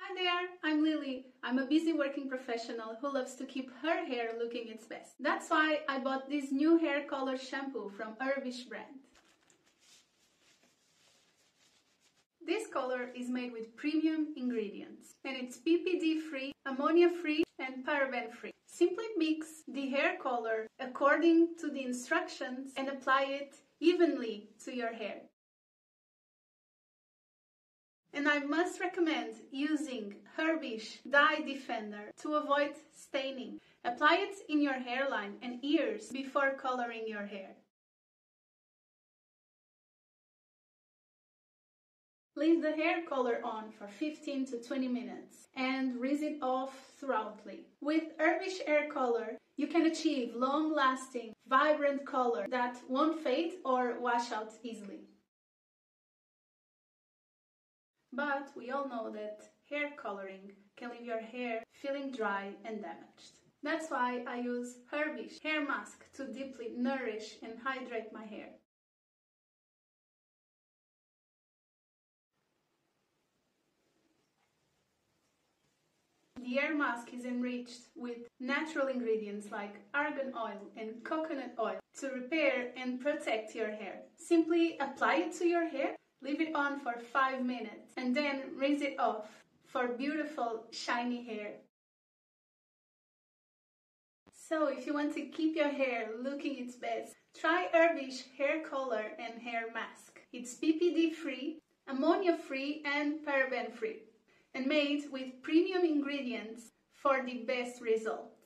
Hi there, I'm Lily. I'm a busy working professional who loves to keep her hair looking its best. That's why I bought this new hair color shampoo from Herbishh brand. This color is made with premium ingredients and it's PPD free, ammonia free and paraben free. Simply mix the hair color according to the instructions and apply it evenly to your hair. And I must recommend using Herbishh Dye Defender to avoid staining. Apply it in your hairline and ears before coloring your hair. Leave the hair color on for 15 to 20 minutes and rinse it off thoroughly. With Herbishh hair color, you can achieve long-lasting, vibrant color that won't fade or wash out easily. But we all know that hair coloring can leave your hair feeling dry and damaged. That's why I use Herbishh hair mask to deeply nourish and hydrate my hair. The hair mask is enriched with natural ingredients like argan oil and coconut oil to repair and protect your hair. Simply apply it to your hair, leave it on for 5 minutes, and then rinse it off for beautiful, shiny hair. So if you want to keep your hair looking its best, try Herbishh hair color and hair mask. It's PPD free, ammonia free and paraben free, and made with premium ingredients for the best result.